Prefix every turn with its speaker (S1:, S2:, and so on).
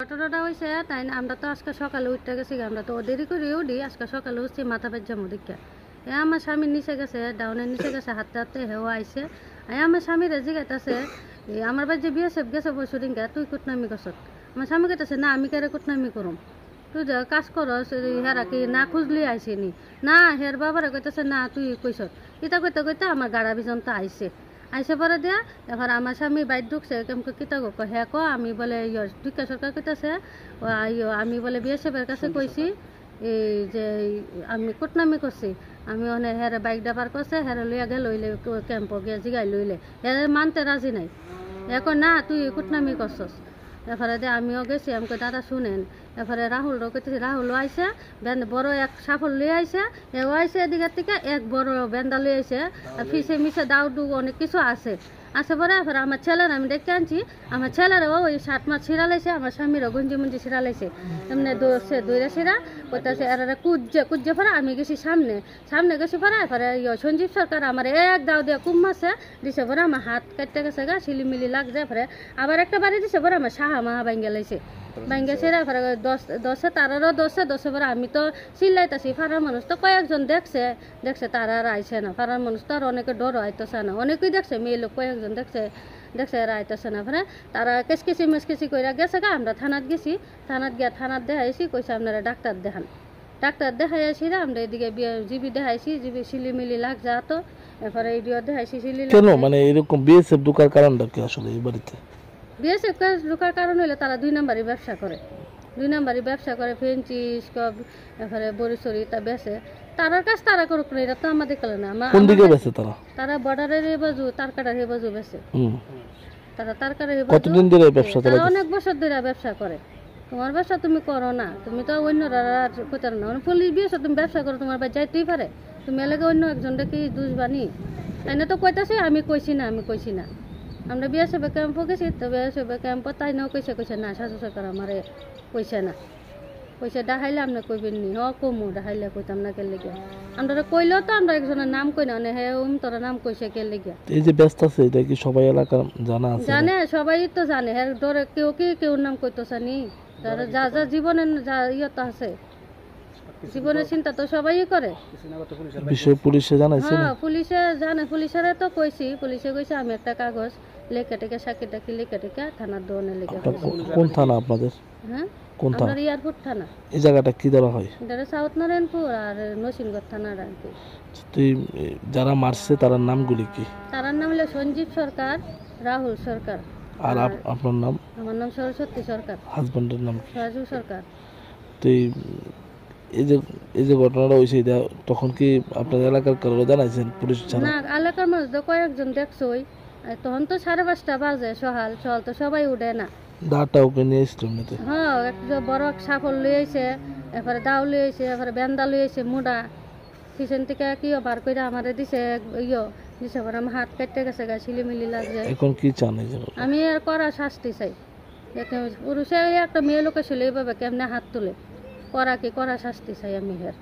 S1: ঘটনাটা হয়েছে তাই না, আমরা তো আজকে সকালে উঠতে গেছি, আমরা তো দেরি করে উঠি, আজকে সকালে উঠছি মাথা বেজ্জামো দিকে আমার স্বামীর নিচে গেছে, ডাউনের নিচে গেছে, হাতে হাতে হেওয়া আইসে আমার স্বামীর জিগাইতেছে আমার বাড়ি যে বিএসএফ গেছে বসুরিং তুই কুটনামি করছত। আমার স্বামী কেটেছে না আমি কেরে কুটনামি করুম, তুই যা কাজ করস হেরা কি না খুঁজলি আইসিনি না, হের বাবারা কইতেছে না তুই কইছত। ইতা কইতে কইতে আমার গাড়া বিজন তো আইসে আইসে পরে দিয়া এখন আমার স্বামী বাইর ঢুকছে কেমন কিতা গো হ্যাঁ ক আমি বলে ঢুকা সরকার কইতেছে আমি বলে বিএসএফের কাছে কইছি এই যে আমি কুটনামি করছি, আমি অনে হেরে বাইক ডাবার করছে হেরে লইয়া গে লইলে ক্যাম্প গিয়ে জিগাই লইলে হেরে মানতে রাজি নাই, এখন না তুই কুটনামি করছস। এরপরে দিয়ে আমিও গেছি, আমাকে দাদা শুনেন, এরপরে রাহুলও কইতেছি, রাহুলও আইসে বড় এক সাফল লিয়ে আইসে, এও আইসে এদিকের থেকে এক বড় বেন্দা লিয়ে আইসে, আর ফিসে মিশে দাউডু অনেক কিছু আছে পরে এরপরে আমার ছেলের আমি দেখতে আনছি, আমার ছেলেরও ওই 7 মাস ছিঁড়া লাইছে, আমার স্বামীরও গঞ্জি মঞ্জি ছিঁড়া লাইছে, এমনি দৌড়ে ছিঁড়া কইতাছে এরা কুজ্জে পরে আমি গেছি সামনে গেছি পরে এরপরে সঞ্জীব সরকার আমার এক দাও দিয়ে কুম মাসে দিছে পরে আমার হাত কাটতে গেছে গা শিলিমিলি লাগছে, পরে আবার একটা বাড়ি দিছে পরে আমার সাহা মাহা ভাঙ্গে লাইছে, ভাঙ্গে ছিঁড়া পরে 10 তারারও 10 পরে আমি তো চিল্লাইতেছি, ফারার মানুষ তো কয়েকজন দেখছে তারা আর আইসে না, ফারার মানুষ তো আর অনেকে ডর আইতেছে না, অনেকেই দেখছে মেয়ে লোক কয়েকজন দেখছে এরা আইতেছে না, পরে তারা কেসকেসি মেসকেসি করে গেছে গা, আমরা থানাত গেছি, থানাত দেখাইছি, কইছে আপনারা ডাক্তার দেখাই আসি রে, আমরা এদিকে জিবি দেখাইছি, জিবি সিলিমিলি লাগ যা তো এরপরে ইডিও দেখাইছি সিলি
S2: কেন মানে এরকম বিএসএফ ঢোকার কারণটা কি আসলে এই বাড়িতে?
S1: বিএসএফ ঢোকার কারণ হইলে তারা 2 নাম্বারি ব্যবসা করে ফেঞ্চি স্কব এরপরে বড়িসরি তা বেচে, তারার কাজ তারা করুক না, এটা তো আমাদের কালে না।
S2: কোন দিকে বেচে তারা?
S1: বর্ডারের এই বাজু তারকাটার এই বাজু বেচে, তারা তারকাটার এই বাজু।
S2: কতদিন ধরে ব্যবসা
S1: তারা
S2: চালাচ্ছে?
S1: অনেক বছর ধরে ব্যবসা করে। তোমার ব্যবসা তুমি করো না, তুমি তো অন্যরা কইতে না, পুলিশ বিএসএফ তুমি ব্যবসা করো, তোমার বাড়ি যাইতেই পারে, তুমি এলাকা অন্য একজনটা কি দুষ বানি তাই না, তো কইতাছে আমি কইছি না আমরা বিএসএফ ক্যাম্পও গেছি, তো বিএসএফ ক্যাম্প তাই নাও কইছে না শাশু সরকার আমারে কইছে না, কইছে ডাহাইলে আপনি কইবেন নি, কমু ডাহাইলে কইতাম না কেলে গিয়া, আমরা কইলেও তো আমরা একজনের নাম কই না, হ্যাঁ তোর নাম কইছে কেলে গিয়া।
S2: এই যে ব্যস্ত আছে এটা কি সবাই এলাকার জানা আছে?
S1: জানে, সবাই তো জানে, হ্যাঁ ডরে কেউ নাম কইতেছে নি, যা জীবনের যা ইয়ত আছে জীবনের চিন্তা তো সবাই করে।
S2: বিষয় পুলিশে জানাইছে?
S1: হ্যাঁ পুলিশে জানে, পুলিশের তো কইছি, পুলিশে কইছে আমি একটা কাগজ লেখা টেকে সাক্ষী টাকি লেখা টেকে থানার দোকানে লেখা।
S2: কোন থানা আপনাদের?
S1: হ্যাঁ
S2: কোন থানা?
S1: আমার এয়ারপোর্ট থানা।
S2: এই জায়গাটা কি ধরা হয়?
S1: এটা সাউথ নারায়ণপুর আর নরসিংগড় থানার আর কি।
S2: তুই যারা মারছে তার নামগুলি কি?
S1: তার নাম হলো সঞ্জীব সরকার, রাহুল সরকার।
S2: আর আপনার নাম?
S1: আমার নাম সরস্বতী সরকার।
S2: হাজবেন্ডের নাম কি?
S1: রাজু সরকার।
S2: তুই এই যে ঘটনাটা হয়েছে তখন কি আপনার এলাকার কারো জানাইছেন পুলিশ ছাড়া?
S1: না, এলাকার মানুষ তো কয়েকজন দেখছই, তখন তো 5:30 বাজে, সকাল তো সবাই উঠে না।
S2: দাটা ওকে নিয়ে এসেছিল নিতে?
S1: হ্যাঁ একটা বড় এক সাফল লই আইছে, এরপরে দাও লই আইছে, এরপরে বেন্দা লই আইছে মুডা, কিচেন থেকে কিও বার করে আমারে দিছে দিছে পরে আমার হাত কাটতে গেছে গা শিলিমিলি লাগছে।
S2: এখন কি চান?
S1: আমি আর করা শাস্তি চাই, পুরুষে একটা মেয়ে লোকে ছিল এইভাবে কেমনে হাত তুলে করা শাস্তি চাই আমি হের।